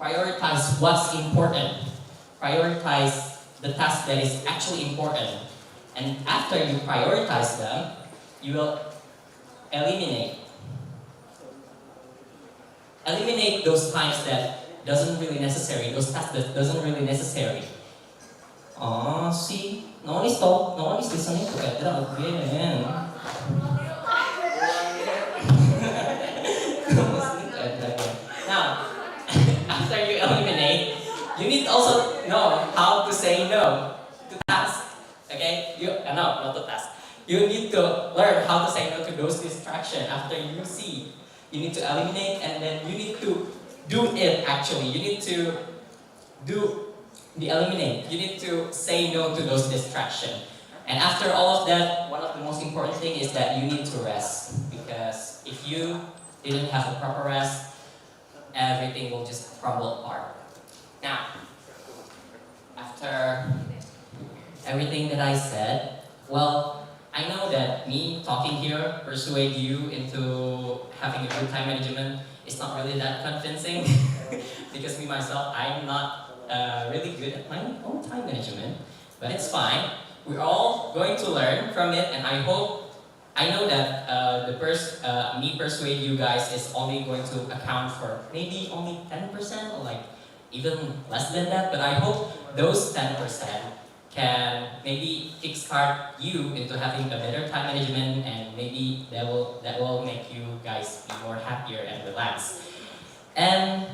prioritize what's important. Prioritize the task that is actually important. And after you prioritize them, you will eliminate those times that doesn't really necessary, those tasks that doesn't really necessary. Oh, see, no one is talk, no one is listening to Edra again. Now, after you eliminate, you need to also know how to say no to tasks. Okay? No, not to tasks. You need to learn how to say no to those distractions after you see. You need to eliminate and then you need to do it actually. You need to do the eliminate. You need to say no to those distractions. And after all of that, one of the most important thing is that you need to rest. Because if you didn't have a proper rest, everything will just crumble apart. Now, after everything that I said, well, I know that me talking here persuade you into having a good time management is not really that convincing because me myself, I'm not really good at my own time management, but it's fine. We're all going to learn from it, and I know that me persuade you guys is only going to account for maybe only 10% or like even less than that, but I hope those 10% can maybe kickstart you into having a better time management, and maybe that will make you guys be more happier and relaxed. And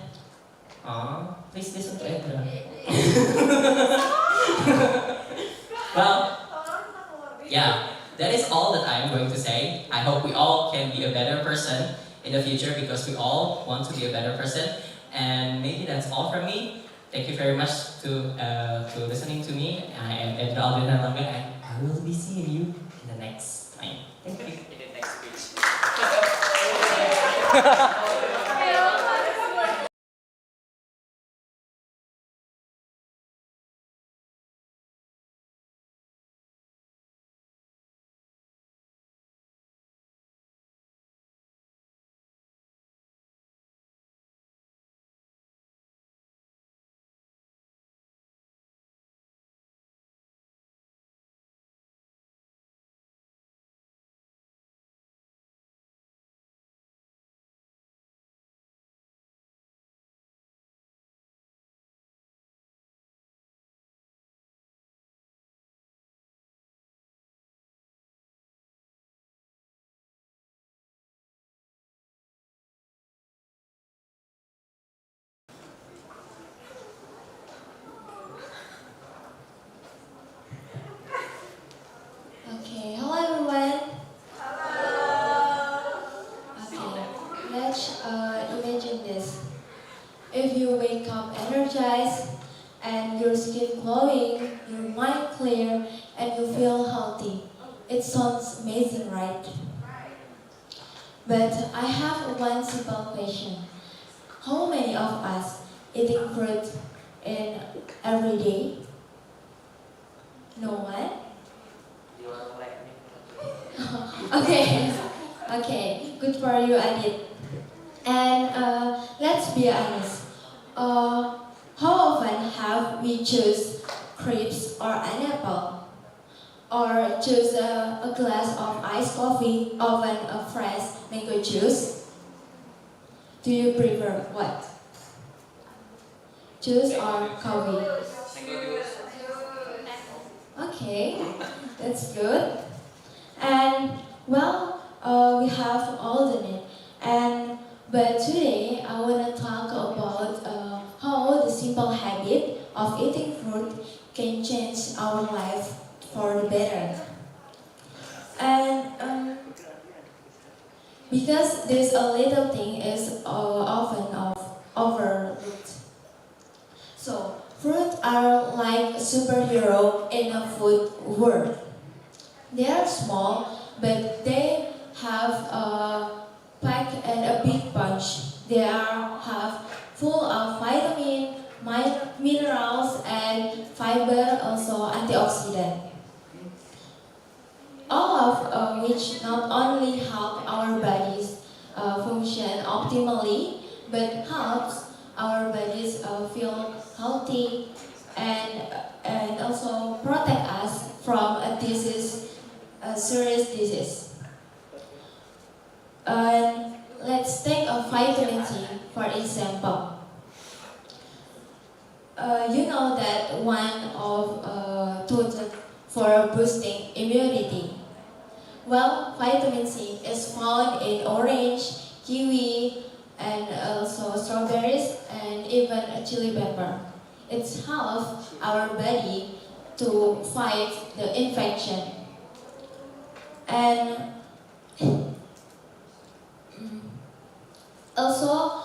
please listen to Edra. Well, yeah, that is all that I'm going to say. I hope we all can be a better person in the future because we all want to be a better person. And maybe that's all from me. Thank you very much to listening to me. I am Edra Alvin Langa, and I will be seeing you in the next time. Thank you. In the next speech. Okay, hello everyone. Okay, let's imagine this. If you wake up energized and your skin glowing, your mind clear, and you feel healthy, it sounds amazing, right? But I have one simple question. How many of us eating fruit in every day? No one? Okay, okay, good for you, Adit. And let's be honest. How often have we choose crepes or an apple, or choose a glass of iced coffee, or a fresh mango juice? Do you prefer what? Juice or coffee? Okay, that's good. And well, we have all the need. And but today I want to talk about how the simple habit of eating fruit can change our life for the better. And because this a little thing is often overlooked. So fruit are like a superhero in a food world. They are small, but they have a pack and a big punch. They are have full of vitamin, minerals, and fiber, also antioxidant. All of which not only help our bodies function optimally, but helps our bodies bodies feel healthy and also protect us from a disease, a serious disease. Let's take a vitamin C for example. You know that one of tools for boosting immunity. Well, vitamin C is found in orange, kiwi, and also strawberries, and even a chili pepper. It helps our body to fight the infection. And also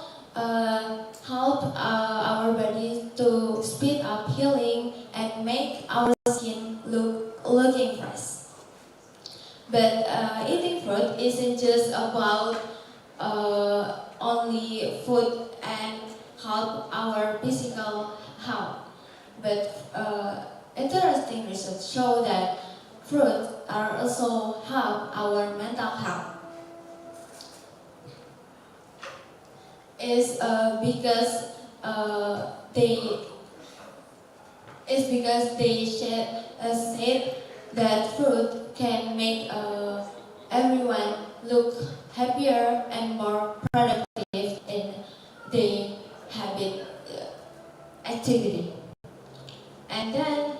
help our body to speed up healing and make our skin looking fresh. But eating fruit isn't just about only food and help our physical health. But interesting research show that fruit are also help our mental health. Is because they said that fruit can make everyone look happier and more productive in the habit activity. And then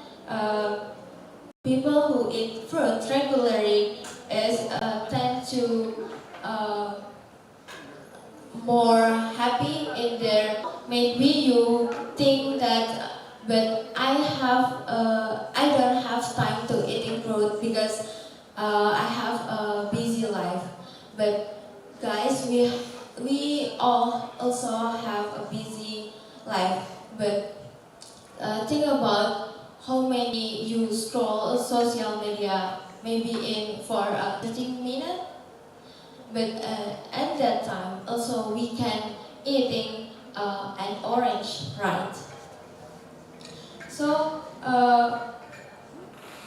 people who eat fruit regularly tend to more happy in their. Maybe you think that, but I don't have time to eating fruit because I have a busy life. But guys, we all also have a busy life. But think about how many you scroll social media, maybe in for 30 minutes. But at that time, also we can eating an orange, right? So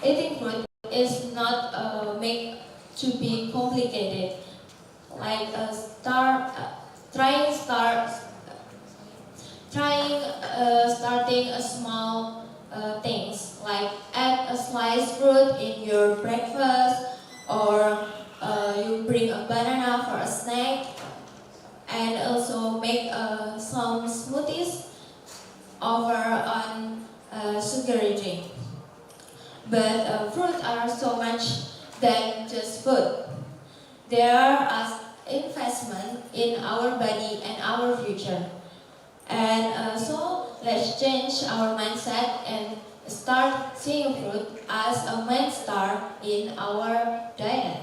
eating fruit is not made to be complicated. Like starting a small things like add a sliced fruit in your breakfast or you bring a banana for a snack and also make some smoothies over on sugary drink. But fruit are so much than just food. They are as investment in our body and our future. And so let's change our mindset and start seeing fruit as a main star in our diet.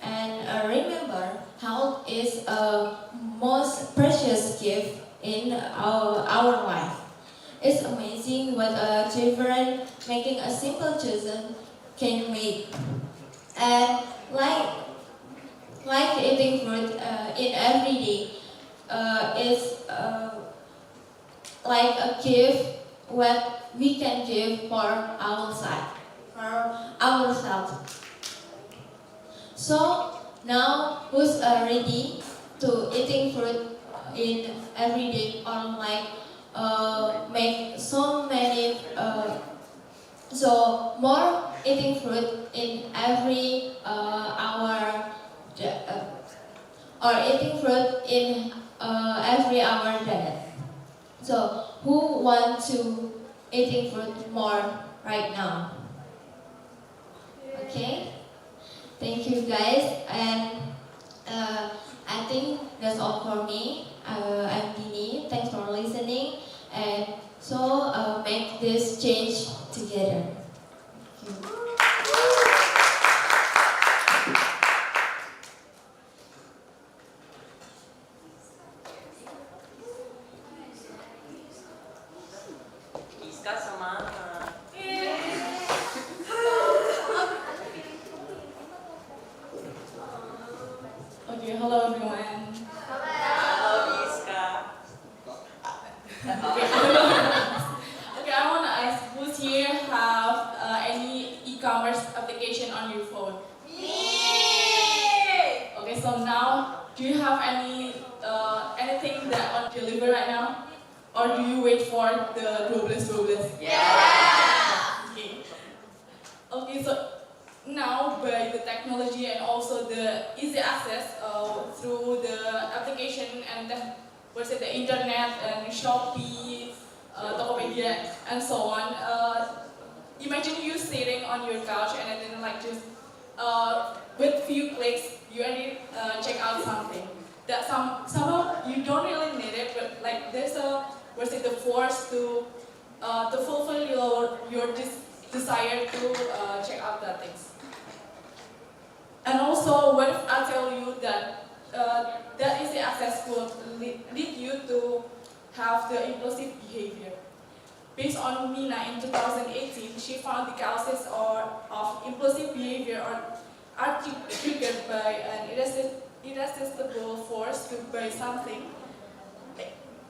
And remember, health is a most precious gift in our life. It's amazing what children making a simple choice can make. And like eating fruit in every day is like a gift what we can give for ourselves. So now who's ready to eating fruit in every day or like make so many so more eating fruit in every hour or eating fruit in every hour diet. So who want to eating fruit more right now? Okay, thank you guys, and I think that's all for me. I'm Dini. Thanks for listening, and so make this change together. Thank you. Iska semangat. Okay, hello everyone. Halo Iska. Okay, I want to ask who's here have any e-commerce application on your phone? Me! Okay, so now do you have anything that on deliver right now? Or do you wait for the 12? Okay. Okay, so now by the technology and also the easy access through the application and the internet and Shopee, Tokopedia, and so on. Imagine you sitting on your couch and then like just with few clicks you already check out something that somehow you don't really need it, but like there's the force to fulfill your desire to check out that things. And also, what if I tell you that that easy access could lead you to have the impulsive behavior? Based on Mina in 2018, she found the causes of impulsive behavior are triggered by an irresistible force to buy something,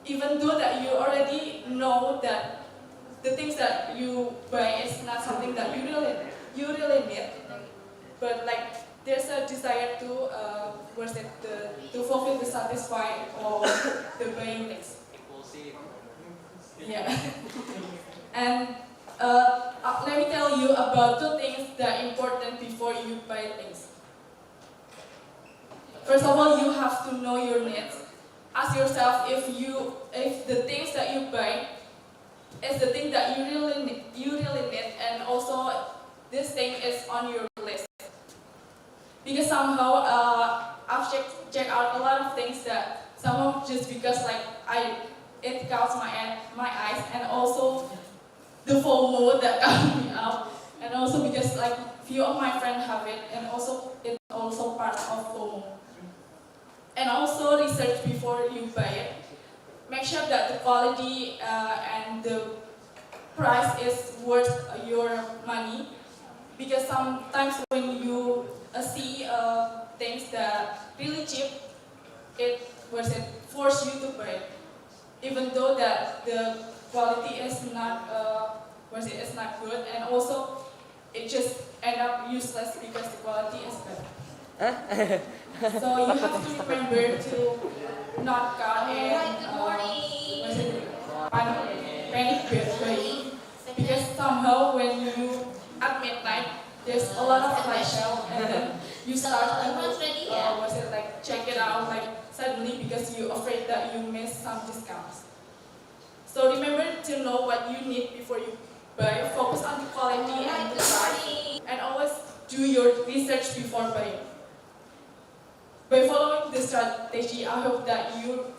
even though that you already know that the things that you buy is not something that you really need, but like there's a desire to to fulfill the satisfy or the buying things. Yeah. And let me tell you about two things that are important before you buy things. First of all, you have to know your needs. Ask yourself if the things that you buy is the thing that you really need, and also this thing is on your list. Because somehow I've checked out a lot of things that somehow just because like it caught my eyes, and also the FOMO that got me out, and also because like few of my friends have it, and also it's also part of FOMO. And also research before you buy it. Make sure that the quality and the price is worth your money, because sometimes when you see things that really cheap, it force you to buy it, even though that the quality is not is not good, and also it just end up useless because the quality is bad. So you have to remember to not go in panic buying, because somehow when you at midnight there's a lot of flash sale, and then you start to check it out like suddenly because you're afraid that you miss some discounts. So remember to know what you need before you buy. Focus on the quality and the price, and always do your research before buying. By following this strategy, I hope that you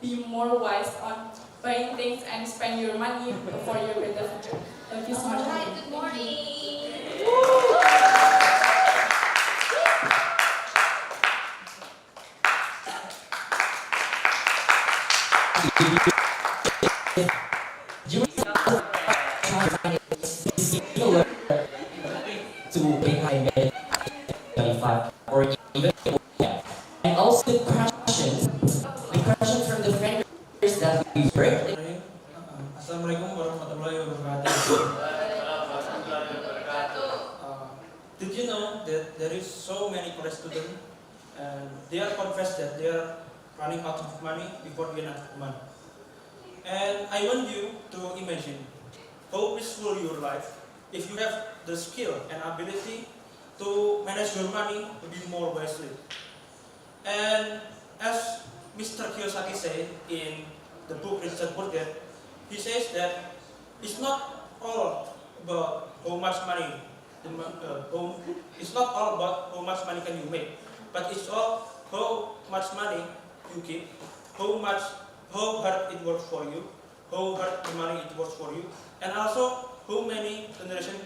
be more wise on buying things and spend your money for your better future. Thank you so much. Good morning. To pay high 25 or even more. And also the question from the vendors that we work. Assalamualaikum warahmatullahi wabarakatuh. Did you know that there is so many college students and they are confessed that they are running out of money before they enough money? And I want you to imagine how peaceful your life if you have the skill and ability to manage your money to be more wisely. And as Mr. Kiyosaki said in the book Rich Dad Poor Dad, he says that it's not all about how much money, it's not all about how much money can you make, but it's all how much money you keep, how hard it works for you, how hard the money it works for you, and also how many generations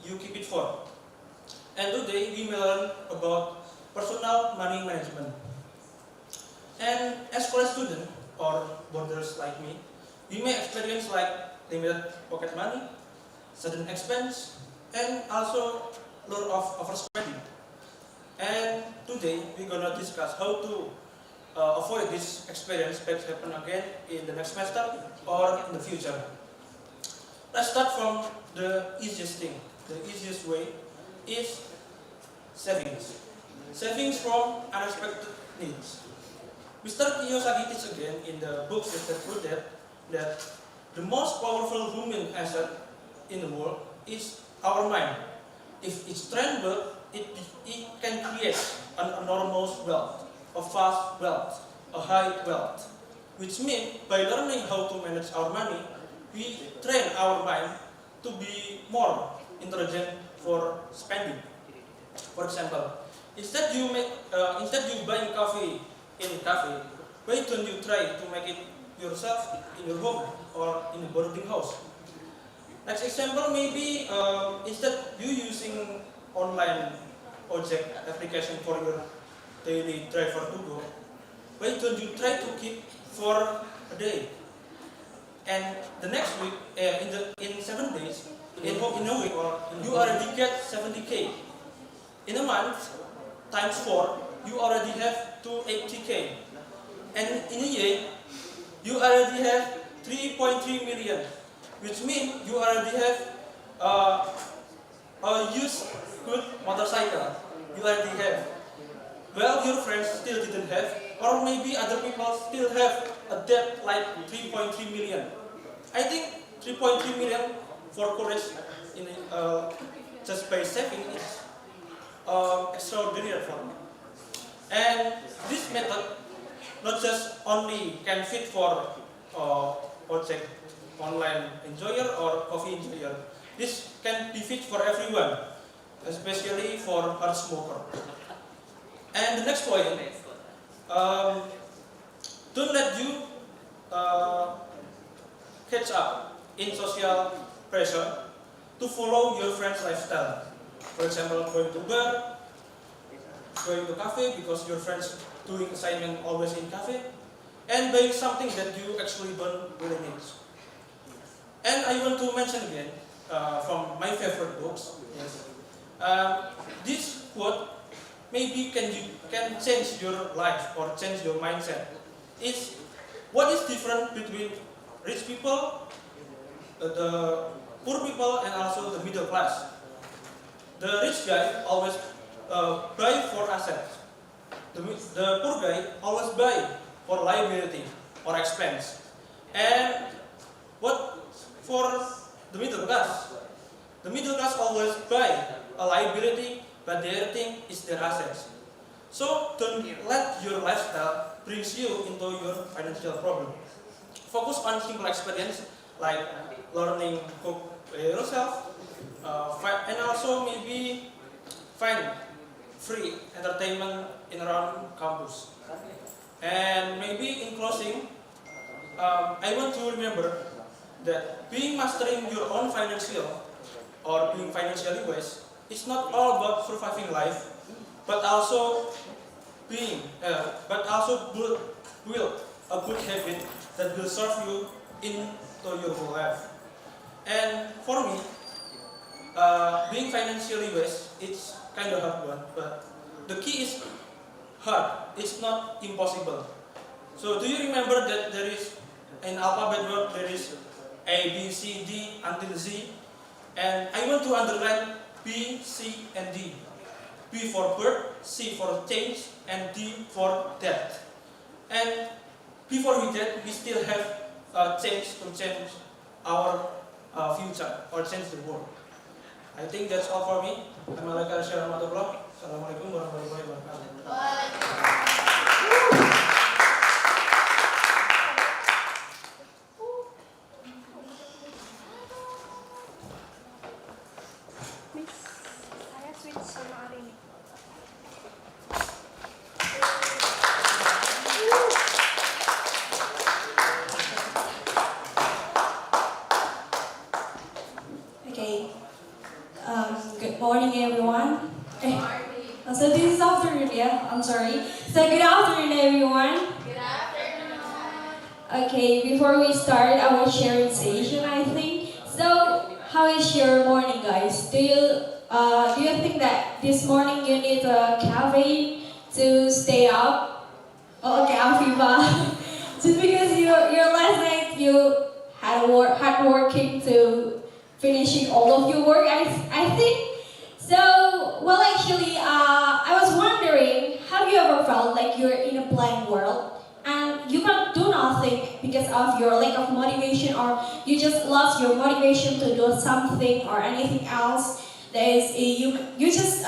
you keep it for. And today we will learn about personal money management. And as college student or borders like me, we may experience like limited pocket money, sudden expense, and also lot of overspending. And today we're gonna discuss how to avoid this experience that happen again in the next semester or in the future. Let's start from the easiest thing. The easiest way is savings. Savings from unexpected needs. Mr. Kiyosaki teaches again in the book Rich Dad Poor Dad that the most powerful human asset in the world is our mind. If it's trainable, it can create an enormous wealth, a fast wealth, a high wealth. Which means by learning how to manage our money, we train our mind to be more intelligent for spending. For example, instead you buying coffee in a cafe, why don't you try to make it yourself in your home or in a boarding house? Next example, maybe instead you using online object application for your daily driver to go, why don't you try to keep for a day? And the next week, in 7 days, in a week, you already get 70K. In a month, times 4, you already have 280K. And in a year, you already have 3.3 million, which means you already have a used good motorcycle. You already have. Well, your friends still didn't have, or maybe other people still have a debt like 3.3 million. I think 3.3 million for courage in just by saving is extraordinary for me. And this method not just only can fit for project online enjoyer or coffee enjoyer. This can be fit for everyone, especially for hard smoker. And the next point, don't let you catch up in social pressure to follow your friend's lifestyle. For example, going to bar, going to cafe because your friends doing assignment always in cafe, and buying something that you actually don't really need. And I want to mention again from my favorite books. Yes, this quote maybe can change your life or change your mindset. It's what is different between rich people, the poor people, and also the middle class. The rich guy always buy for assets. The poor guy always buy for liability or expense. And what for the middle class? The middle class always buy a liability, but their thing is their assets. So don't let your lifestyle brings you into your financial problem. Focus on simple experience like learning cook by yourself, and also maybe find free entertainment in around campus. And maybe in closing, I want to remember that being mastering your own financial or being financially wise is not all about surviving life, but also build a good habit that will serve you into your whole life. And for me, being financially wise, it's kind of hard one, but the key is hard. It's not impossible. So do you remember that there is in alphabet word there is A, B, C, D until Z, and I want to underline B, C, and D. B for birth, C for change, and D for death. And before we death, we still have a chance to change our future or change the world. I think that's all for me. Assalamualaikum warahmatullahi wabarakatuh. Miss, saya switch sama hari ini. Okay. Good morning, everyone. So this is afternoon, yeah? I'm sorry. So good afternoon, everyone. Good afternoon. Okay, before we start our sharing session, I think. So, how is your morning, guys? Do you think that this morning you need a caffeine to stay up? Oh, okay, Afifa. Just because your last night you had hard working to finishing all of your work, I think. So, well, actually, I was wondering, have you ever felt like you're in a blank world and you do not nothing because of your lack of motivation, or you just lost your motivation to do something or anything else. There is you just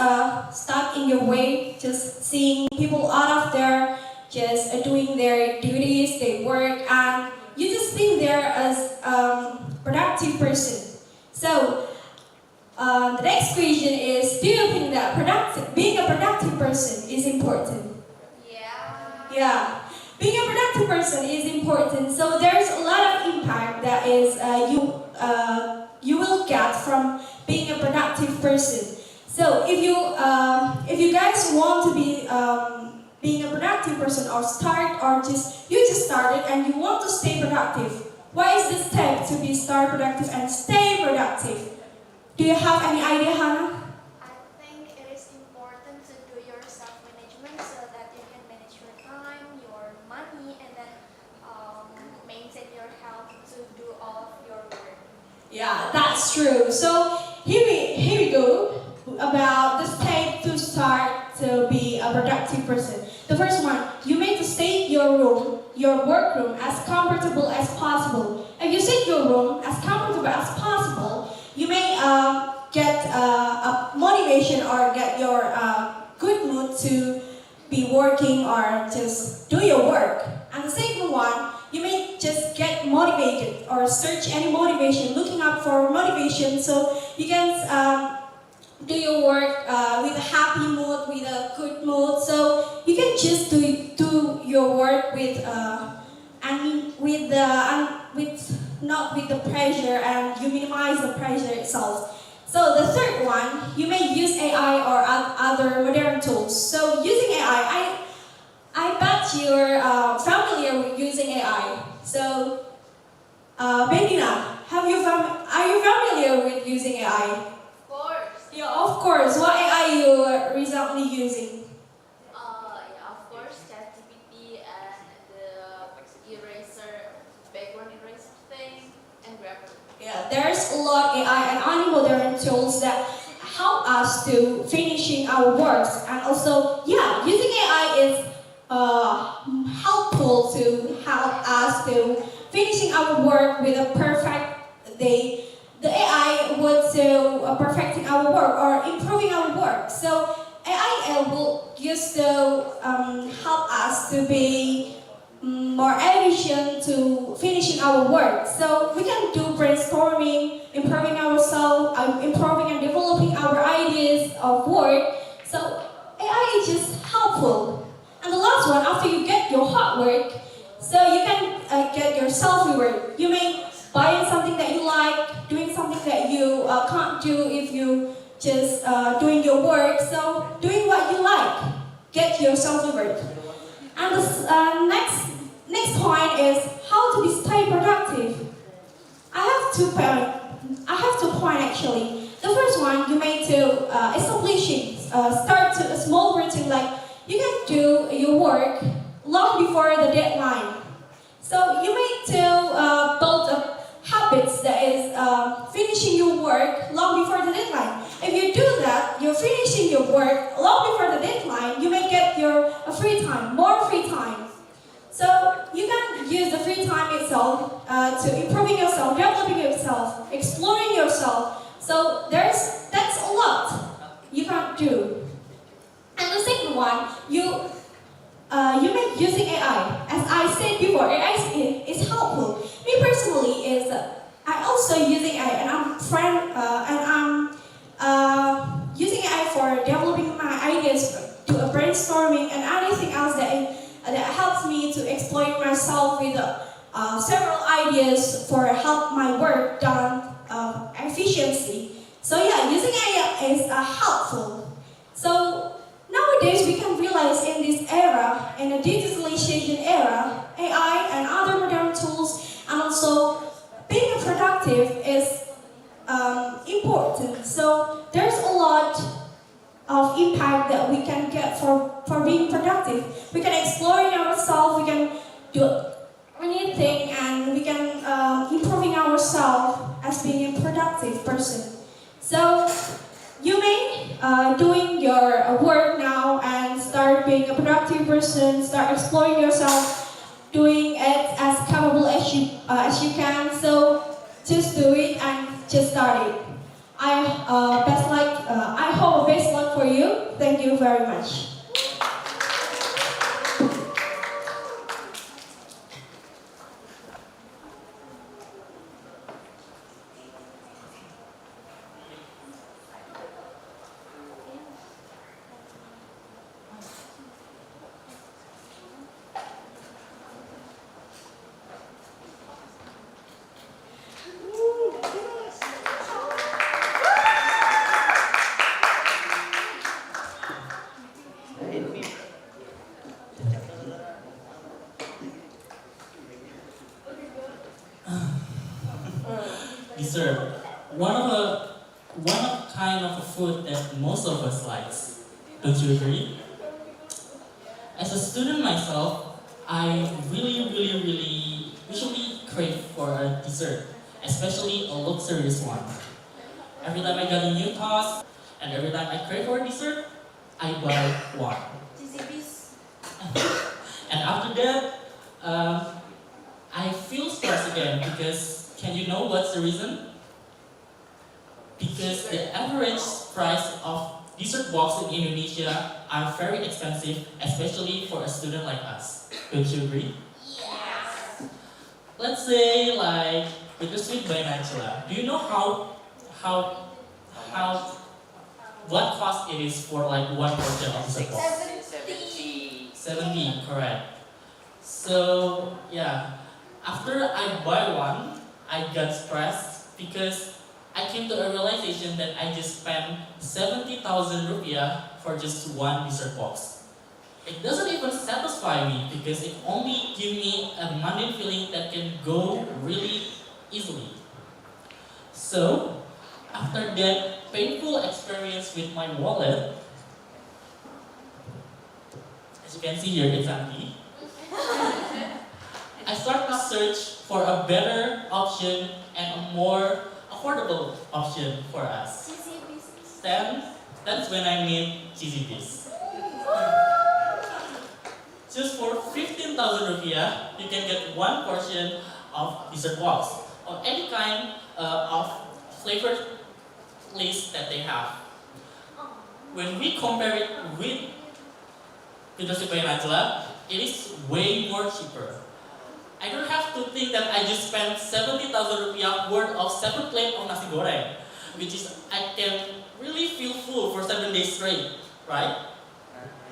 stuck in your way, just seeing people out of there, just doing their duties, their work, and you just think they're as productive person. So the next question is: do you think that being a productive person is important? Yeah, being a productive person is important. So there's a lot of impact that is you will get from being a productive person. So if you guys want to be being a productive person, or you just started and you want to stay productive, what is the step to be start productive and stay productive? Do you have any idea, Hannah? I think it is important to do your self-management so that you can manage your time, your money, and then maintain your health to do all of your work. Yeah, that's true. So here we go about the step to start to be a productive person. The first one, you may to set your workroom as comfortable as possible. If you set your room as comfortable as possible, you may get a motivation or get your good mood to be working or just do your work. And the second one, you may just get motivated or search any motivation, looking up for motivation, so you can do your work with a happy mood, with a good mood. So you can just do your work with not with the pressure, and you minimize the pressure itself. So the third one, you may use AI or other modern tools. So using AI, I bet you're familiar with using AI. So, Benina, are you familiar with using AI? Of course. Yeah, of course. What AI you recently using? Of course, ChatGPT and the background eraser thing, and Grammarly. Yeah, there's a lot of AI and any modern tools that help us to finishing our works, and also, yeah, using AI is helpful to help us to finishing our work with a perfect day. The AI would to perfecting our work or improving our work. So AI will use to help us to be more efficient to finishing our work. So we can do brainstorming, improving ourselves, improving and developing our ideas of work. So AI is just helpful. And the last one, after you get your hard work, so you can get your self-reward. You may buy something that you like, doing something that you can't do if you just doing your work. So doing what you like, get your self-reward. And the next point is how to be stay productive. I have two points actually. The first one, you may to establishing start to a small routine, like you can do your work long before the deadline. So you may to build up habits that is finishing your work long before the deadline. If you do that, you're finishing your work long before the deadline, you may get your free time, more free time. So you can use the free time itself to improving yourself, developing yourself, exploring yourself. So that's a lot you can do. And the second one, you may using AI. As I said before, AI is helpful. Me personally is I also using AI, and I'm using AI for developing my ideas, to brainstorming and anything else that helps me to exploit myself with several ideas for help my work done efficiency. So yeah, using AI is helpful. So nowadays we can realize in this era, in the digitalization era, AI and other modern tools, and also being productive is important. So there's a lot of impact that we can get for being productive. We can explore ourselves, we can do anything, and we can improving ourselves as being a productive person. So you may doing your work now and start being a productive person, start exploring yourself, doing it as you can. So just do it and just start it. I hope best luck for you. Thank you very much. Dessert. One of kind of a food that most of us likes. Don't you agree? As a student myself, I really usually crave for a dessert, especially a luxurious one. Every time I get a new task, and every time I crave for a dessert, I buy one. And after that, I feel stressed again because can you know what's the reason? Because the average price of dessert box in Indonesia are very expensive, especially for a student like us. Don't you agree? Yes. Let's say like bittersweet by Nigella. Do you know how what cost it is for like one portion of dessert box? 70, correct. So yeah, after I buy one, I got stressed because I came to a realization that I just spent 70,000 rupiah for just one dessert box. It doesn't even satisfy me because it only gives me a mundane feeling that can go really easily. So, after that painful experience with my wallet, as you can see here, it's empty. I start to search for a better option and a more affordable option for us. Then, that's when I made Cheesy Bees. Just for 15,000 rupiah, you can get one portion of dessert box or any kind of flavor list that they have. When we compare it with Bittersweet by Nigella, it is way more cheaper. I don't have to think that I just spent 70,000 rupiah worth of 7 plates of nasi goreng, which is I can really feel full for 7 days straight, right?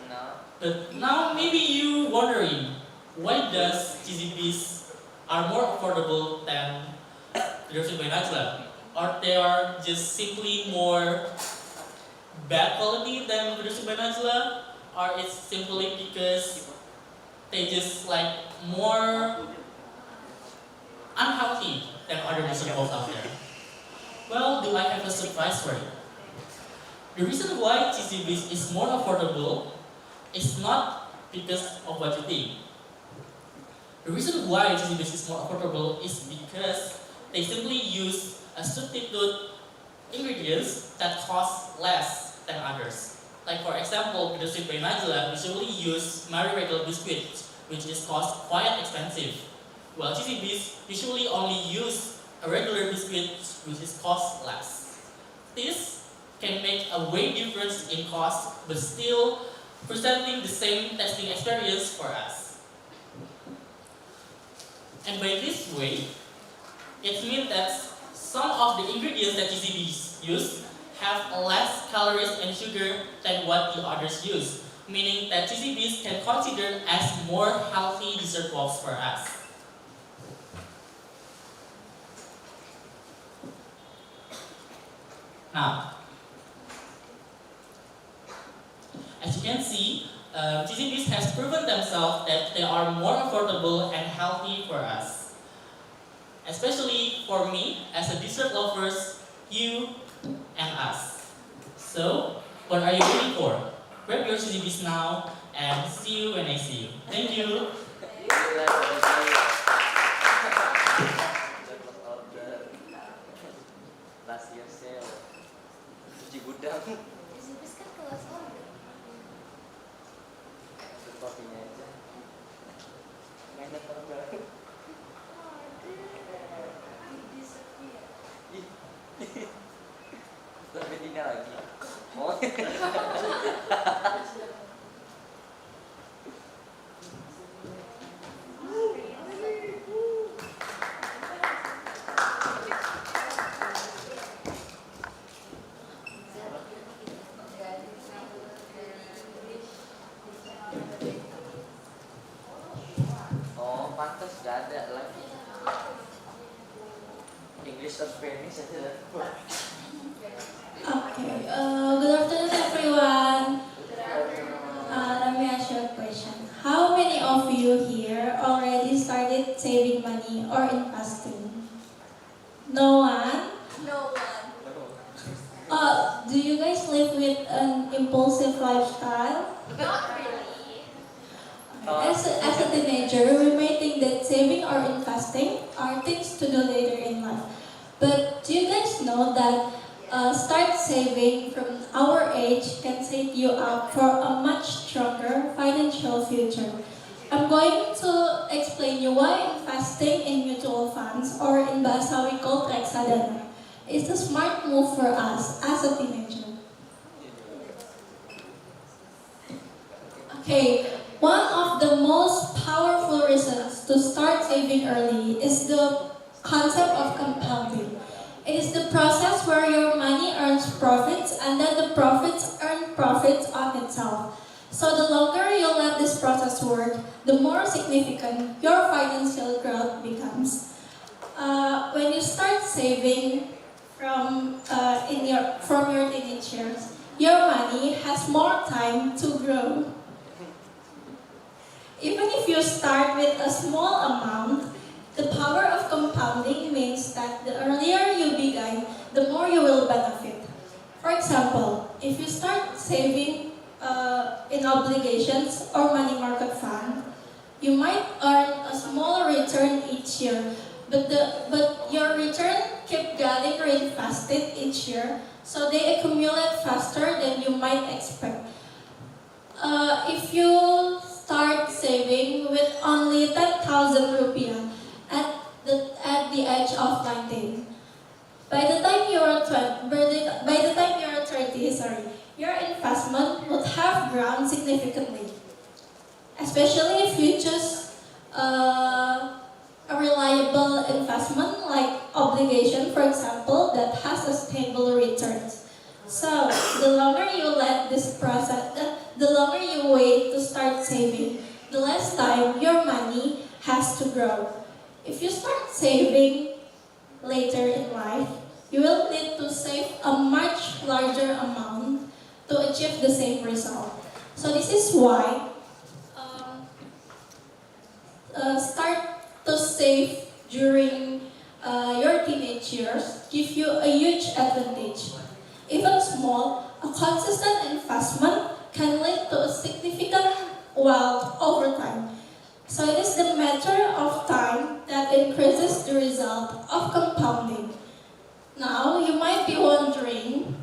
No. But now maybe you wondering, why does Cheesy Bees are more affordable than Bittersweet by Nigella? Or they are just simply more bad quality than Bittersweet by Nigella? Or it's simply because they just like more unhealthy than other dessert balls out there? Well, do I have a surprise for you? The reason why Cheesy Bees is more affordable is not because of what you think. The reason why Cheesy Bees is more affordable is because they simply use a substitute ingredients that cost less than others. Like for example, Bittersweet by Nigella usually use Marie Regal biscuits, which is cost quite expensive. While Cheesy Bees usually only use a regular biscuit, which is cost less. This can make a way difference in cost, but still presenting the same tasting experience for us. And by this way, it means that some of the ingredients that Cheesy Bees use have less calories and sugar than what the others use, meaning that Cheesy Bees can consider as more healthy dessert balls for us. Now, as you can see, Cheesy Bees has proven themselves that they are more affordable and healthy for us. Especially for me, as a dessert lovers, you and us. So, what are you waiting for? Grab your Cheesy Bees now and see you when I see you. Thank you. Last year sale. Cuci gudang. Zibis kan kelas order. Kopinya aja. Mainan bareng-bareng. Aduh. Ustaz betina lagi. Oh. Oh, pantas gak ada lagi. English or Spanish aja dah. Okay, good afternoon everyone. Let me ask you a question. How many of you here already started saving money or investing? No one? No one. Do you guys live with an impulsive lifestyle? Not really. As a teenager, we may think that saving or investing are things to do later in life. But do you guys know that start saving from our age can set you up for a much stronger financial future? I'm going to explain you why investing in mutual funds, or in bahasa we call reksadana, is a smart move for us as a teenager. Okay, one of the most powerful reasons to start saving early is the concept of compounding. It is the process where your money earns profits and then the profits earn profits on itself. So the longer you let this process work, the more significant your financial growth becomes. When you start saving from your teenage years, your money has more time to grow. Even if you start with a small amount, the power of compounding means that the earlier you begin, the more you will benefit. For example, if you start saving in obligations or money market fund, you might earn a smaller return each year, but your return keep getting reinvested each year, so they accumulate faster than you might expect. If you start saving with only 10,000 rupiah at the age of 19, by the time you are 30, your investment would have grown significantly. Especially if you choose a reliable investment like obligation, for example, that has a stable returns. So the longer you let this process, the longer you wait to start saving, the less time your money has to grow. If you start saving later in life, you will need to save a much larger amount to achieve the same result. So this is why start to save during your teenage years give you a huge advantage. Even small, a consistent investment can lead to a significant wealth over time. So it is the matter of time that increases the result of compounding. Now you might be wondering,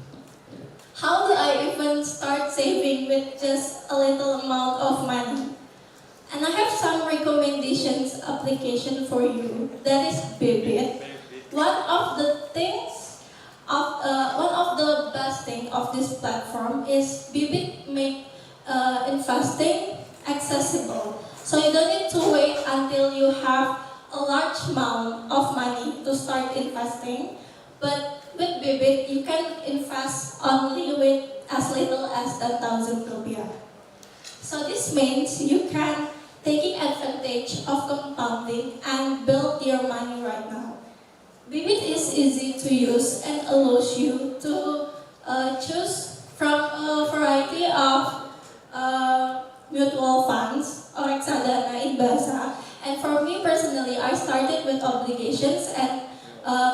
how do I even start saving with just a little amount of money? And I have some recommendations application for you. That is Bybit. One of the best thing of this platform is Bybit make investing accessible. So you don't need to wait until you have a large amount of money to start investing. But with Bybit, you can invest only with as little as 10,000 rupiah. So this means you can taking advantage of compounding and build your money right now. Bybit is easy to use and allows you to choose from a variety of mutual funds or reksadana in bahasa. And for me personally, I started with obligations and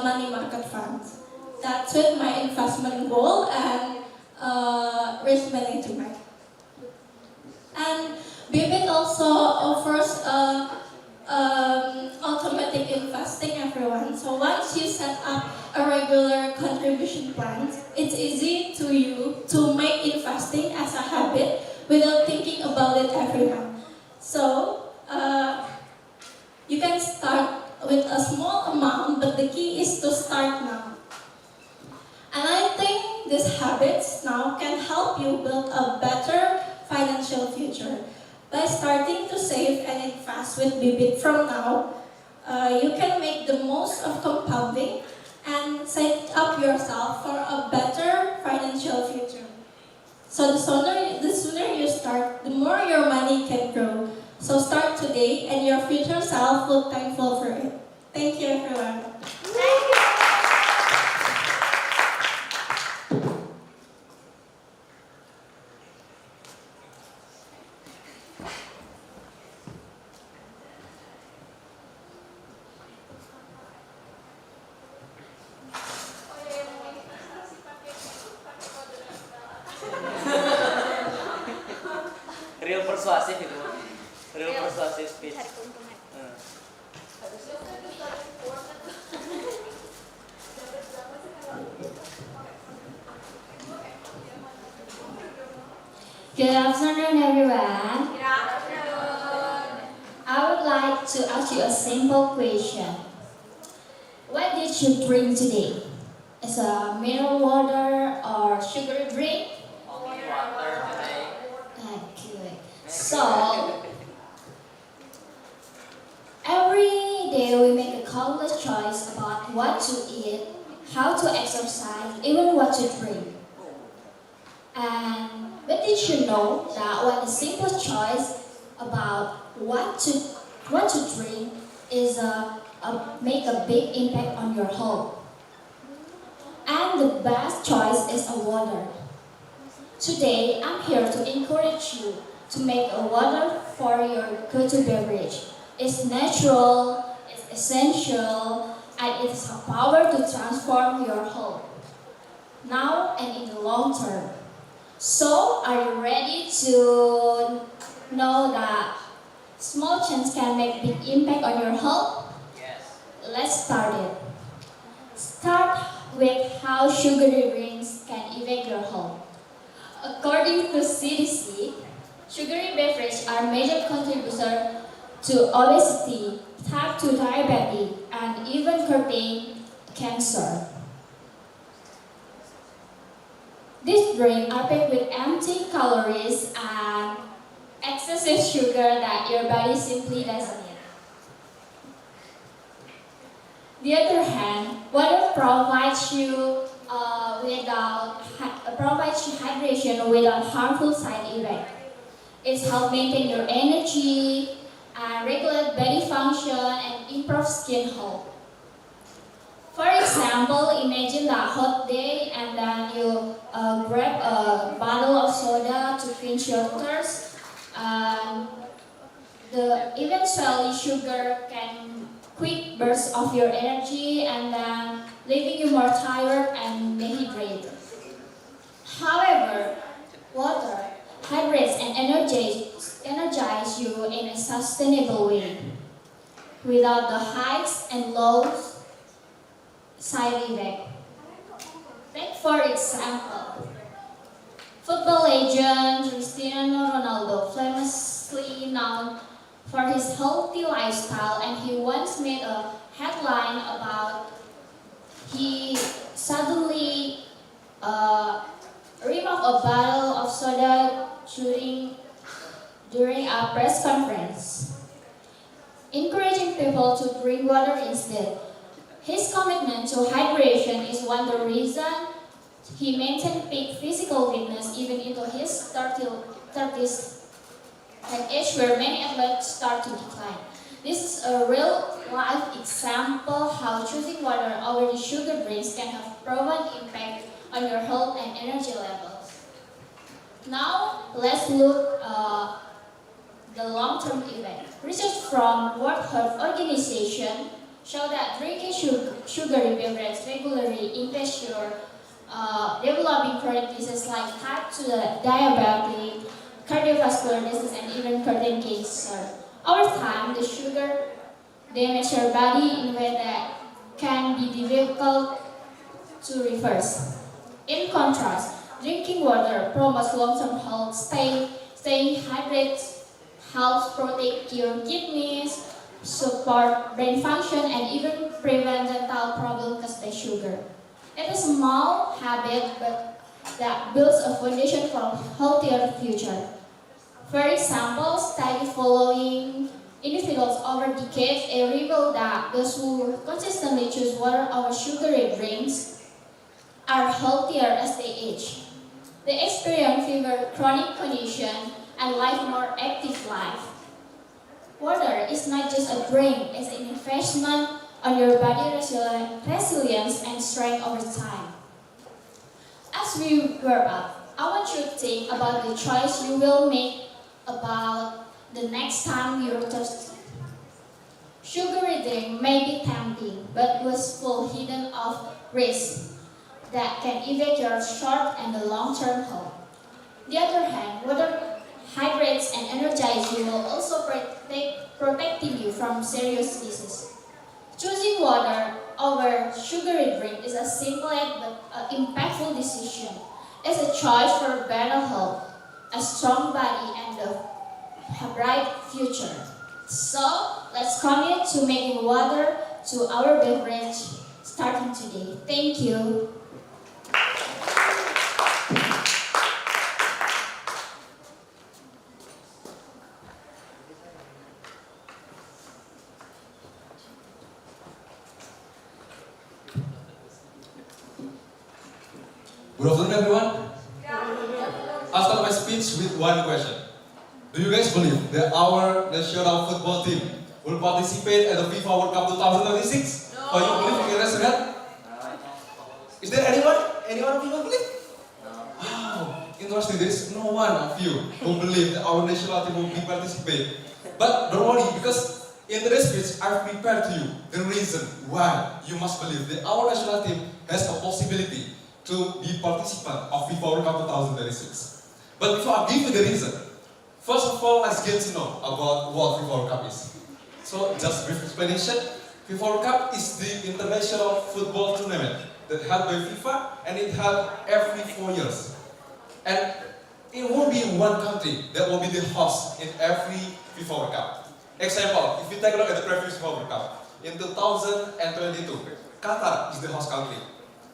money market funds. That's with my investment goal and risk management. And Bybit also offers automatic investing, everyone. So once you set up a regular contribution plan, it's easy to you to make investing as a habit without thinking about it every month. So you can start with a small amount, but the key is to start now. And I think these habits now can help you build a better financial future. By starting to save and invest with Bibit from now, you can make the most of compounding and set up yourself for a better financial future. So the sooner you start, the more your money can grow. So start today and your future self will be thankful for it. Thank you, everyone. Real persuasif itu. Real persuasif speech. Cari keuntungan. Good afternoon, everyone. Good afternoon. I would like to ask you a simple question. What did you drink today? Is a mineral water or sugary drink? Only water today. Okay. So, every day we make a countless choice about what to eat, how to exercise, even what to drink. But did you know that one simple choice about what to drink is make a big impact on your health? And the best choice is a water. Today, I'm here to encourage you to make a water for your go-to beverage. It's natural, it's essential, and it has a power to transform your health, now and in the long term. So, are you ready to know that small changes can make big impact on your health? Yes. Let's start it. Start with how sugary drinks can affect your health. According to CDC, sugary beverages are major contributors to obesity, type 2 diabetes, and even curbing cancer. These drinks are packed with empty calories and excessive sugar that your body simply doesn't need. The other hand, water provides you hydration without harmful side effects. It helps maintain your energy and regulate body function and improve skin health. For example, imagine that hot day and then you grab a bottle of soda to quench your thirst. Eventually sugar can quick burst of your energy and then leaving you more tired and dehydrated. However, water hydrates and energize you in a sustainable way without the highs and lows side effect. Take for example, football legend Cristiano Ronaldo, famously known for his healthy lifestyle, and he once made a headline about he suddenly removed a bottle of soda during a press conference, encouraging people to drink water instead. His commitment to hydration is one of the reasons he maintained peak physical fitness even into his 30s, an age where many athletes start to decline. This is a real-life example how choosing water over the sugar drinks can have proven impact on your health and energy levels. Now, let's look the long-term effect. Research from World Health Organization show that drinking sugary beverages regularly impacts your developing chronic diseases like type 2 diabetes, cardiovascular disease, and even curtain cancer. Over time, the sugar damages your body in a way that can be difficult to reverse. In contrast, drinking water promotes long-term health. Staying hydrated helps protect your kidneys, support brain function, and even prevent dental problems caused by sugar. It is a small habit, but that builds a foundation for a healthier future. For example, study following individuals over decades reveal that those who consistently choose water over sugary drinks are healthier as they age. They experience fewer chronic conditions and live more active life. Water is not just a drink, it's an investment on your body resilience and strength over time. As we wrap up, I want you to think about the choice you will make about the next time you're thirsty. Sugary drink may be tempting, but was full hidden of risks that can evade your short and the long-term hope. On the other hand, water hydrates and energizes you while also protecting you from serious diseases. Choosing water over sugary drink is a simple yet but impactful decision. It's a choice for better health, a strong body, and a bright future. So, let's commit to making water to our beverage starting today. Thank you. Good afternoon, everyone. I'll start my speech with one question. Do you guys believe that our national football team will participate at the FIFA World Cup 2026? No. Or you believe in that? Is there anyone? Anyone of you who believe? Wow, interesting. There is no one of you who believe that our national team will be participate. But don't worry, because in today's speech, I've prepared to you the reason why you must believe that our national team has a possibility to be participant of FIFA World Cup 2026. But before I give you the reason, first of all, let's get to know about what FIFA World Cup is. So, just a brief explanation. FIFA World Cup is the international football tournament that held by FIFA, and it held every 4 years. And it will be one country that will be the host in every FIFA World Cup. Example, if you take a look at the previous FIFA World Cup, in 2022, Qatar is the host country.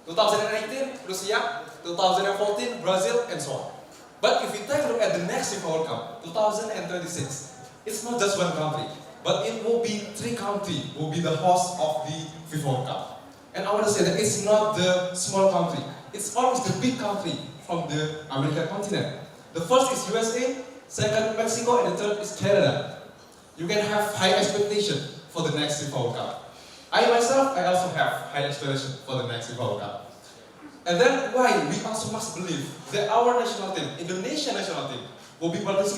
2018, Russia, 2014, Brazil, and so on. But if you take a look at the next FIFA World Cup, 2026, it's not just one country, but it will be 3 countries will be the host of the FIFA World Cup. And I want to say that it's not the small country, it's always the big country from the American continent. The first is USA, second Mexico, and the third is Canada. You can have high expectation for the next FIFA World Cup. I myself, I also have high expectation for the next FIFA World Cup. And then why we also must believe that our national team, Indonesian national team, will be one of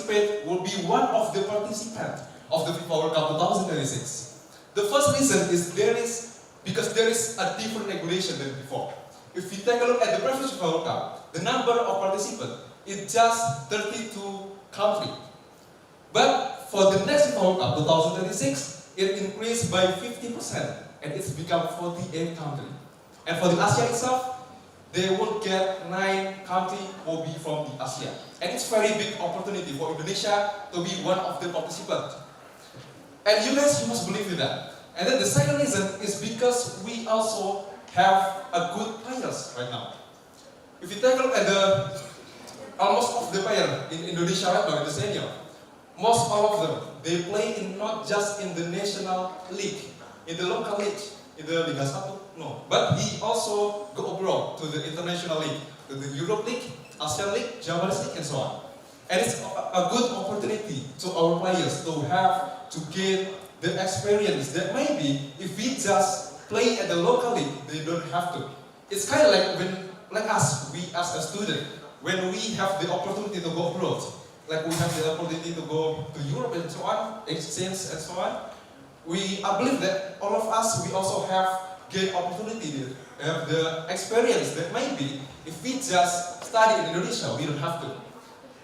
the participants of the FIFA World Cup 2026. The first reason is because there is a different regulation than before. If you take a look at the previous FIFA World Cup, the number of participants is just 32 countries. But for the next FIFA World Cup 2026, it increased by 50%, and it's become 48 countries. And for the Asia itself, they will get 9 countries will be from the Asia. And it's very big opportunity for Indonesia to be one of the participants. And you guys, you must believe in that. And then the second reason is because we also have a good players right now. If you take a look at almost of the players in Indonesia right now, in the senior, most all of them, they play not just in the national league, in the local league, in the Liga 1, no. But he also go abroad to the international league, to the Europe League, Asian League, Japanese League, and so on. And it's a good opportunity to our players to have to gain the experience that maybe if we just play at the local league, they don't have to. It's kind of like us, we as a student, when we have the opportunity to go abroad, like we have the opportunity to go to Europe and so on, exchange and so on. I believe that all of us, we also have gained opportunity to have the experience that maybe if we just study in Indonesia, we don't have to.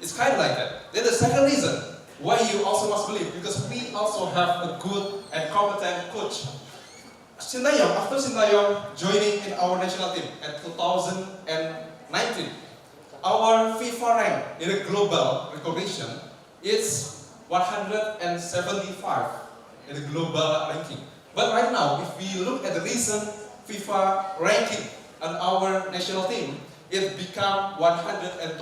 It's kind of like that. Then the second reason why you also must believe, because we also have a good and competent coach. Sintayong, after Sintayong joining in our national team at 2019, our FIFA rank in a global recognition is 175. in the global ranking. But right now, if we look at the recent FIFA ranking on our national team, it became 124.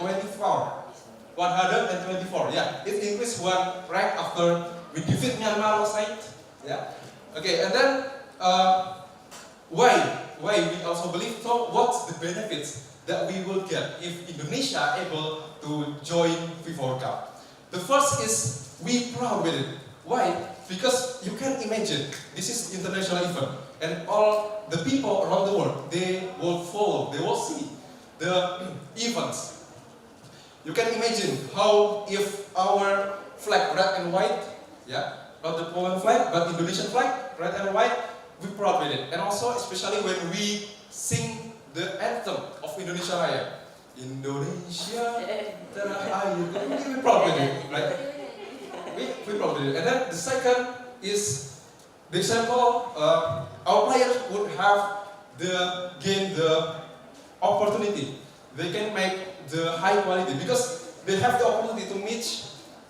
124, yeah. It increased one rank after we defeat Myanmar last night. Yeah. Okay, and then why we also believe, so what's the benefits that we will get if Indonesia able to join FIFA World Cup? The first is we proud with it. Why? Because you can imagine this is international event and all the people around the world, they will follow, they will see the events. You can imagine how if our flag red and white, yeah, not the Poland flag, but Indonesian flag, red and white, we proud with it. And also, especially when we sing the anthem of Indonesia Raya. Indonesia, tanah air, we proud with it, right? We proud with it. And then the second is the example, our players would have gain the opportunity. They can make the high quality because they have the opportunity to meet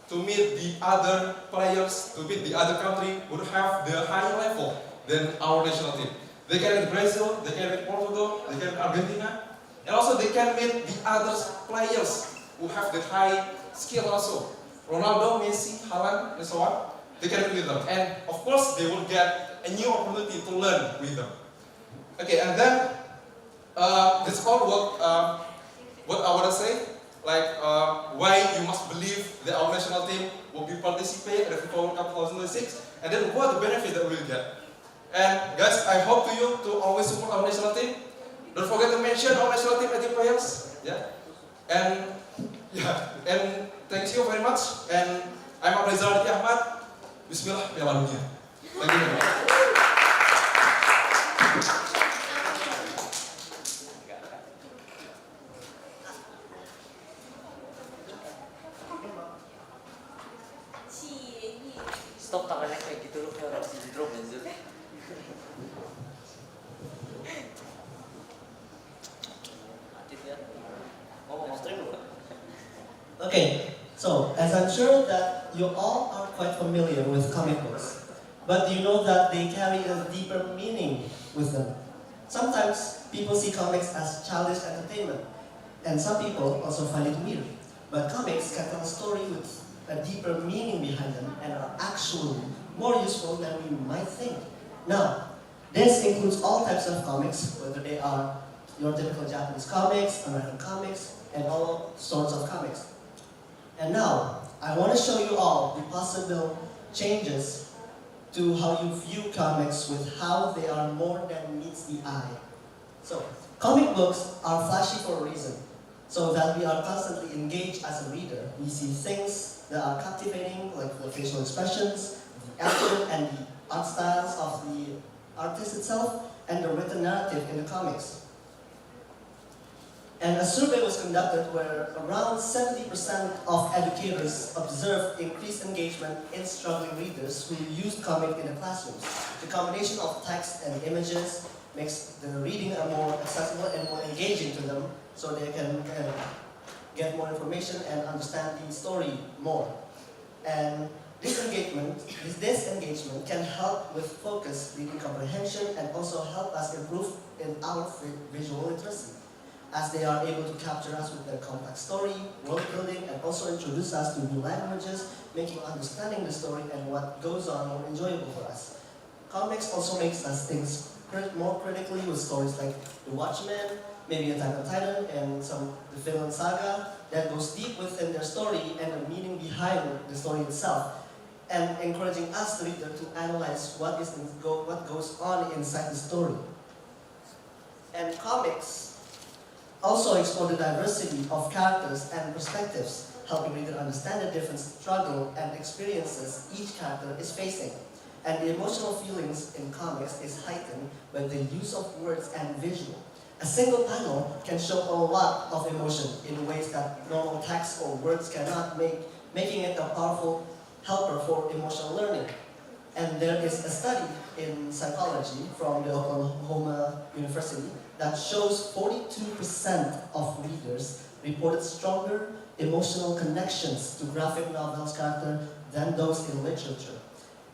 the other players, to meet the other country would have the higher level than our national team. They can meet Brazil, they can meet Portugal, they can meet Argentina, and also they can meet the other players who have the high skill also. Ronaldo, Messi, Haaland, and so on. They can meet with them, and of course they will get a new opportunity to learn with them. Okay, and then that's all what I want to say. Like why you must believe that our national team will be participate at the FIFA World Cup 2026, and then what the benefit that we will get. And guys, I hope to you to always support our national team. Don't forget to mention our national team at the players. Yeah. And thank you very much. And I'm Abrizal Diki Ahmad. Bismillah, Piala Dunia. Thank you very much. Stop tangannya kayak gitu loh, kayak orang sindrom anjir. Aktif ya. Ngomong stream dulu. Okay, so as I'm sure that you all are quite familiar with comic books, but do you know that they carry a deeper meaning with them? Sometimes people see comics as childish entertainment, and some people also find it weird. But comics can tell a story with a deeper meaning behind them and are actually more useful than we might think. Now, this includes all types of comics, whether they are your typical Japanese comics, American comics, and all sorts of comics. And now, I want to show you all the possible changes to how you view comics with how they are more than meets the eye. So, comic books are flashy for a reason, so that we are constantly engaged as a reader. We see things that are captivating, like the facial expressions, the action, and the art styles of the artist itself, and the written narrative in the comics. And a survey was conducted where around 70% of educators observed increased engagement in struggling readers who used comic in the classrooms. The combination of text and images makes the reading more accessible and more engaging to them, so they can get more information and understand the story more. And this engagement can help with focus, reading comprehension, and also help us improve in our visual literacy, as they are able to capture us with their complex story, world building, and also introduce us to new languages, making understanding the story and what goes on more enjoyable for us. Comics also makes us think more critically with stories like The Watchmen, maybe Attack on Titan, and the Finland Saga that goes deep within their story and the meaning behind the story itself, and encouraging us, the reader, to analyze what goes on inside the story. And comics also explore the diversity of characters and perspectives, helping reader understand the different struggle and experiences each character is facing. And the emotional feelings in comics is heightened by the use of words and visual. A single panel can show a lot of emotion in ways that normal text or words cannot, making it a powerful helper for emotional learning. And there is a study in psychology from the Oklahoma University that shows 42% of readers reported stronger emotional connections to graphic novels characters than those in literature.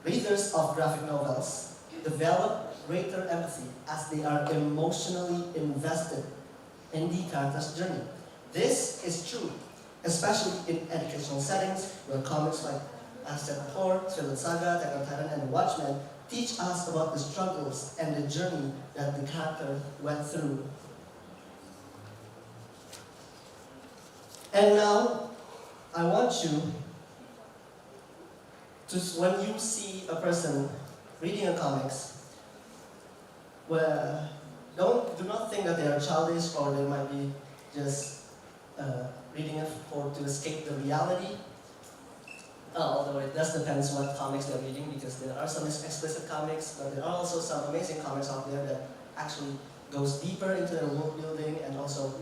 Readers of graphic novels develop greater empathy as they are emotionally invested in the character's journey. This is true, especially in educational settings where comics like, as said before, Vinland Saga, Attack on Titan, and Watchmen teach us about the struggles and the journey that the character went through. And now, I want you to, when you see a person reading a comics, well, do not think that they are childish or they might be just reading it to escape the reality. Although it does depend on what comics they're reading, because there are some explicit comics, but there are also some amazing comics out there that actually goes deeper into the world building and also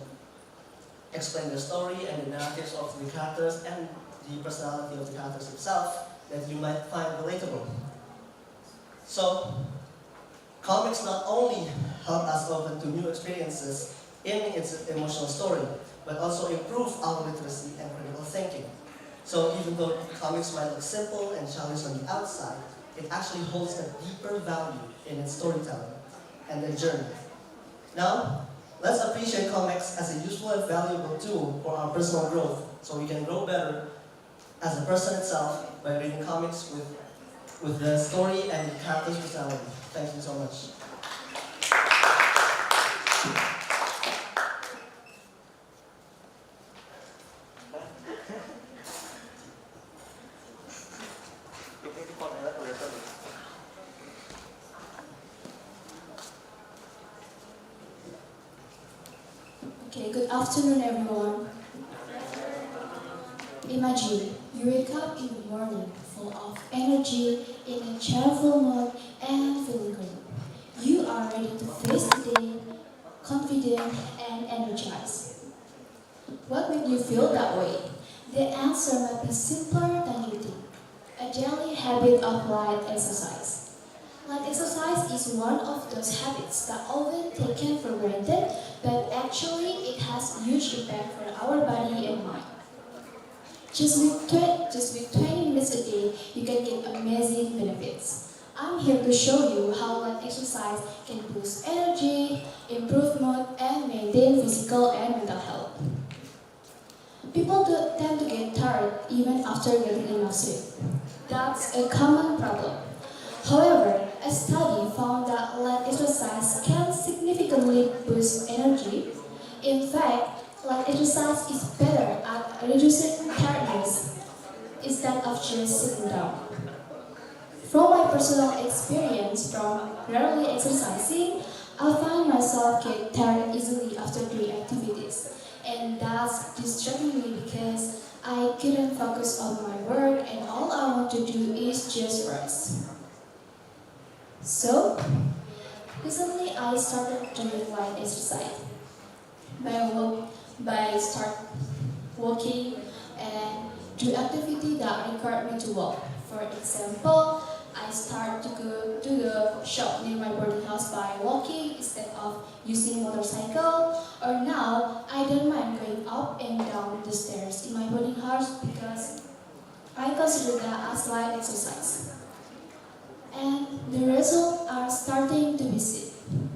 explain the story and the narratives of the characters and the personality of the characters themselves that you might find relatable. So, comics not only help us open to new experiences in its emotional story, but also improve our literacy and critical thinking. So even though comics might look simple and childish on the outside, it actually holds a deeper value in its storytelling and their journey. Now, let's appreciate comics as a useful and valuable tool for our personal growth, so we can grow better as a person itself by reading comics with the story and the character's personality. Thank you so much. Okay, good afternoon everyone. Imagine you wake up in the morning full of energy, in a cheerful mood, and feeling good. You are ready to face the day, confident and energized. What made you feel that way? The answer might be simpler than you think. A daily habit of light exercise. Light exercise is one of those habits that often taken for granted, but actually it has huge impact for our body and mind. Just with 20 minutes a day, you can get amazing benefits. I'm here to show you how light exercise can boost energy, improve mood, and maintain physical and mental health. People tend to get tired even after getting enough sleep. That's a common problem. However, a study found that light exercise can significantly boost energy. In fact, light exercise is better at reducing tiredness instead of just sitting down. From my personal experience from rarely exercising, I find myself get tired easily after doing activities. And that's distracting me because I couldn't focus on my work and all I want to do is just rest. So, recently I started doing light exercise. By start walking and do activity that require me to walk. For example, I start to go to the shop near my boarding house by walking instead of using motorcycle. Or now, I don't mind going up and down the stairs in my boarding house because I consider that as light exercise. And the results are starting to be seen.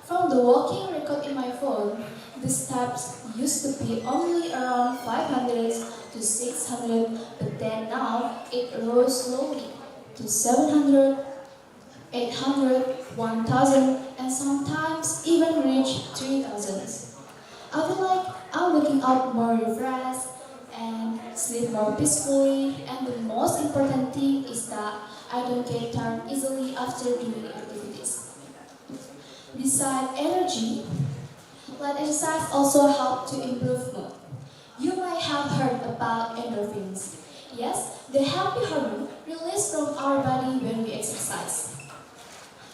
From the walking record in my phone, the steps used to be only around 500 to 600, but then now it rose slowly to 700, 800, 1000, and sometimes even reached 3000. I feel like I'm waking up more refreshed and sleep more peacefully, and the most important thing is that I don't get tired easily after doing activities. Besides energy, light exercise also helps to improve mood. You might have heard about endorphins. Yes, the happy hormone released from our body when we exercise.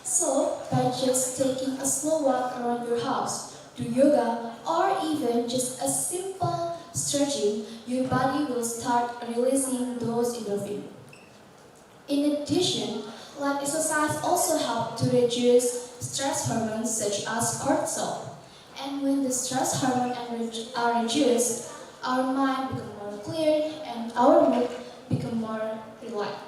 So, by just taking a slow walk around your house, do yoga, or even just a simple stretching, your body will start releasing those endorphins. In addition, light exercise also helps to reduce stress hormones such as cortisol. And when the stress hormones are reduced, our mind becomes more clear and our mood becomes more relaxed.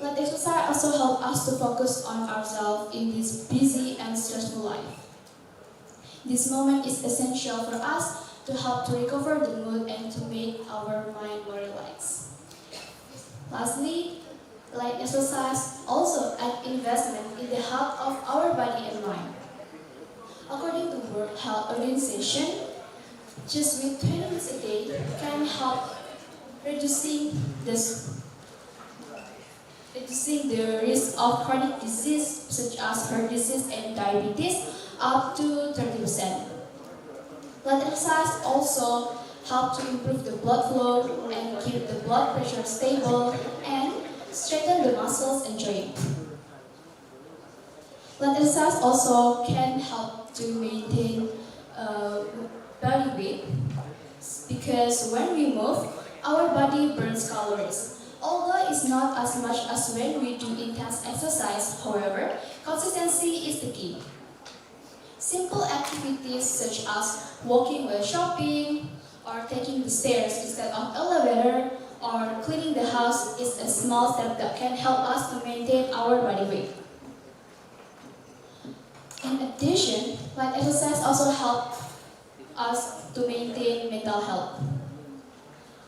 Let exercise also help us to focus on ourselves in this busy and stressful life. This moment is essential for us to help to recover the mood and to make our mind more relaxed. Lastly, light exercise also an investment in the health of our body and mind. According to World Health Organization, just with 20 minutes a day can help reducing the risk of chronic disease such as heart disease and diabetes up to 30%. Light exercise also help to improve the blood flow and keep the blood pressure stable and strengthen the muscles and joints. Light exercise also can help to maintain body weight because when we move, our body burns calories. Although it's not as much as when we do intense exercise, however, consistency is the key. Simple activities such as walking while shopping, or taking the stairs instead of elevator, or cleaning the house is a small step that can help us to maintain our body weight. In addition, light exercise also helps us to maintain mental health.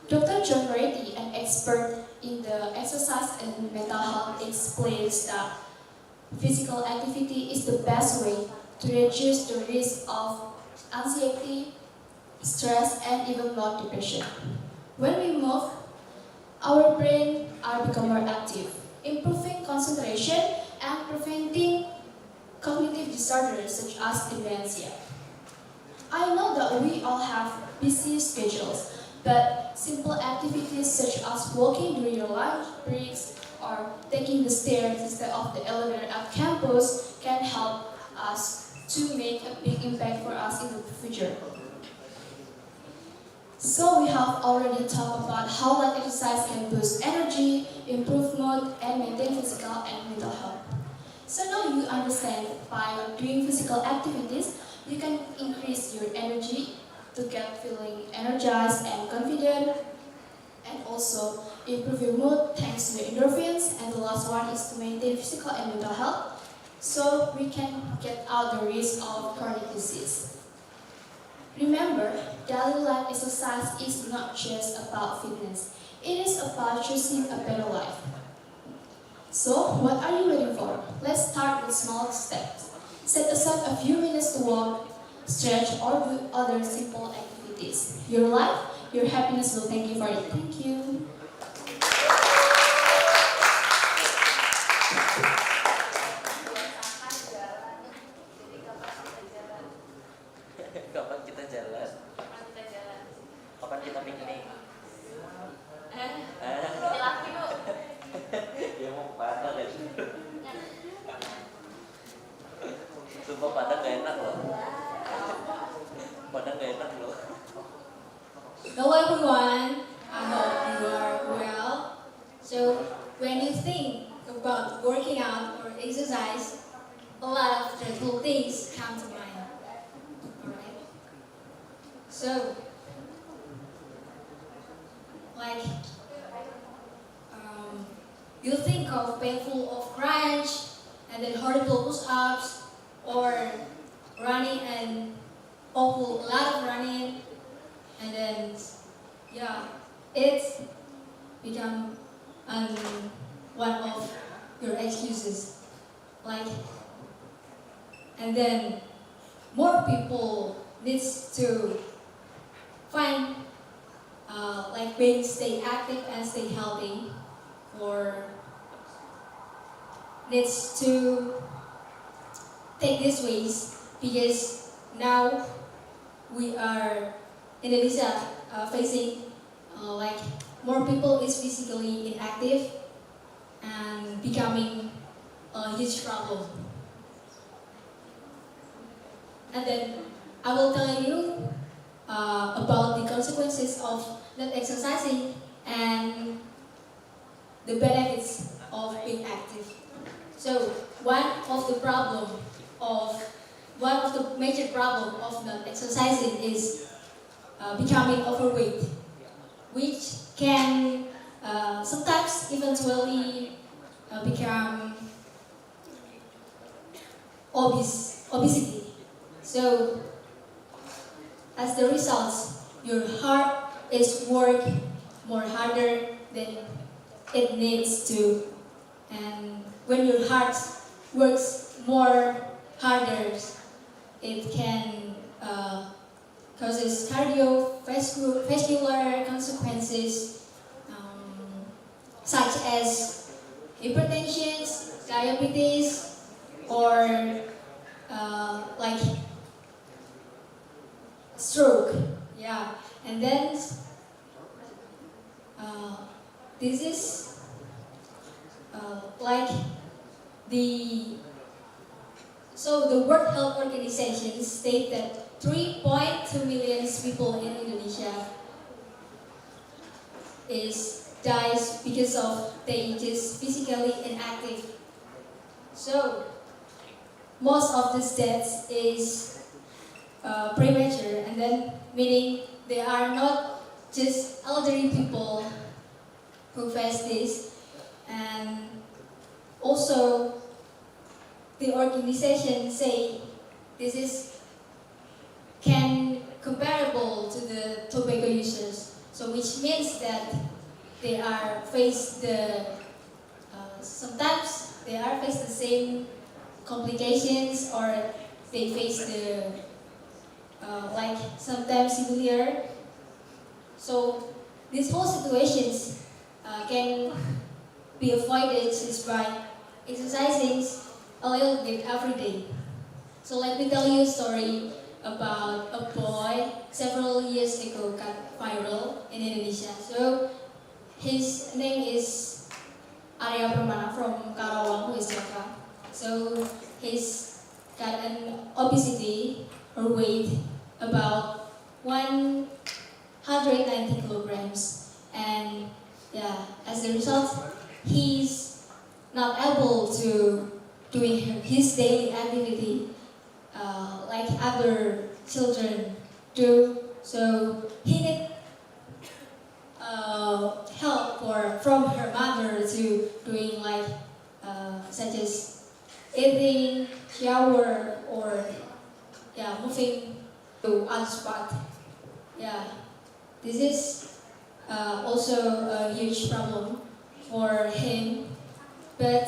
Dr. John Reddy, an expert in the exercise and mental health, explains that physical activity is the best way to reduce the risk of anxiety, stress, and even more depression. When we move, our brain are become more active, improving concentration and preventing cognitive disorders such as dementia. I know that we all have busy schedules, but simple activities such as walking during your lunch breaks or taking the stairs instead of the elevator at campus can help us to make a big impact for us in the future. So we have already talked about how light exercise can boost energy, improve mood, and maintain physical and mental health. So now you understand by doing physical activities, you can increase your energy to get feeling energized and confident, and also improve your mood thanks to the endorphins. And the last one is to maintain physical and mental health, so we can get out the risk of chronic disease. Remember, daily life exercise is not just about fitness, it is about choosing a better life. So, what are you waiting for? Let's start with small steps. Set aside a few minutes to walk, stretch, or do other simple activities. Your life, your happiness will thank you for it. Thank you. Kapan kita jalan? Kapan kita piknik? Laki bu. Dia mau Padang kan? Sumpah Padang gak enak loh. Padang gak enak loh. Hello everyone, I hope you are well. So when you think about working out or exercise, a lot of dreadful things come to mind. Alright? So, like, you think of painful of crunch, and then horrible push-ups, or running and awful a lot of running, and then yeah, it's become one of your excuses. Like, and then more people needs to find like being stay active and stay healthy, or needs to take these ways because now we are Indonesia facing like more people is physically inactive and becoming a huge problem. And then I will tell you about the consequences of not exercising and the benefits of being active. So one of the major problem of not exercising is becoming overweight, which can sometimes eventually become obesity. So as the result, your heart is work more harder than it needs to, and when your heart works more harder, it can causes cardiovascular consequences such as hypertension, diabetes, or like stroke. Yeah, and then this is like the World Health Organization state that 3.2 million people in Indonesia dies because of they just physically inactive. So most of these deaths is premature, and then meaning they are not just elderly people who face this, and also the organization say this is comparable to the tobacco users. So which means that they are face the sometimes they are face the same complications, or they face the like sometimes similar. So these whole situations can be avoided just by exercising a little bit every day. So let me tell you a story about a boy several years ago got viral in Indonesia. So his name is Arya Permana from Karawang, West Java. So he's got an obesity or weight about 190 kilograms, and yeah, as a result, he's not able to doing his daily activity like other children do. So he need help from her mother to doing like such as eating, shower, or yeah, moving to other spot. Yeah, this is also a huge problem for him, but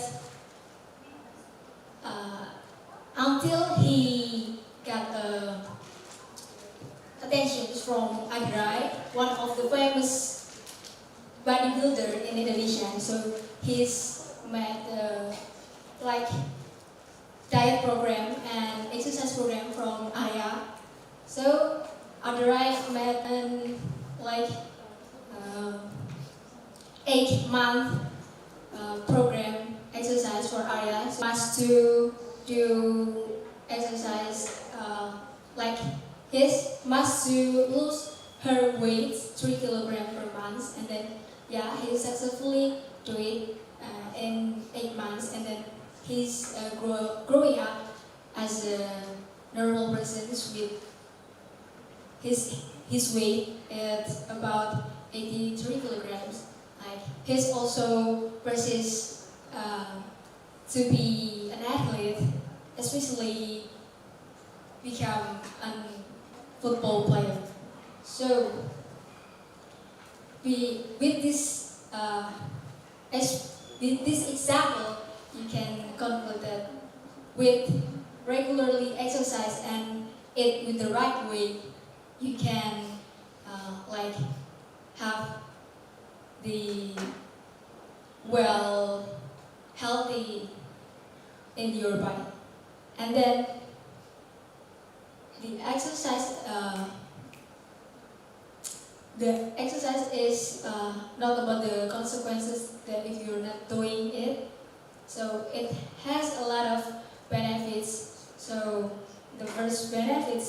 until he got attention from Adrai, one of the famous bodybuilder in Indonesia. So he's made like diet program and exercise program from Arya. So Adrai made an like 8-month program exercise for Arya. So must to do exercise like his must to lose her weight 3 kilograms per month, and then yeah, he successfully do it in 8 months, and then he's growing up as a normal person with his weight at about 83 kilograms. Like he's also versus to be an athlete, especially become a football player. So with this example, you can conclude that with regularly exercise and eat with the right way, you can like have the healthy in your body. And then the exercise is not about the consequences that if you're not doing it. So it has a lot of benefits. So the first benefits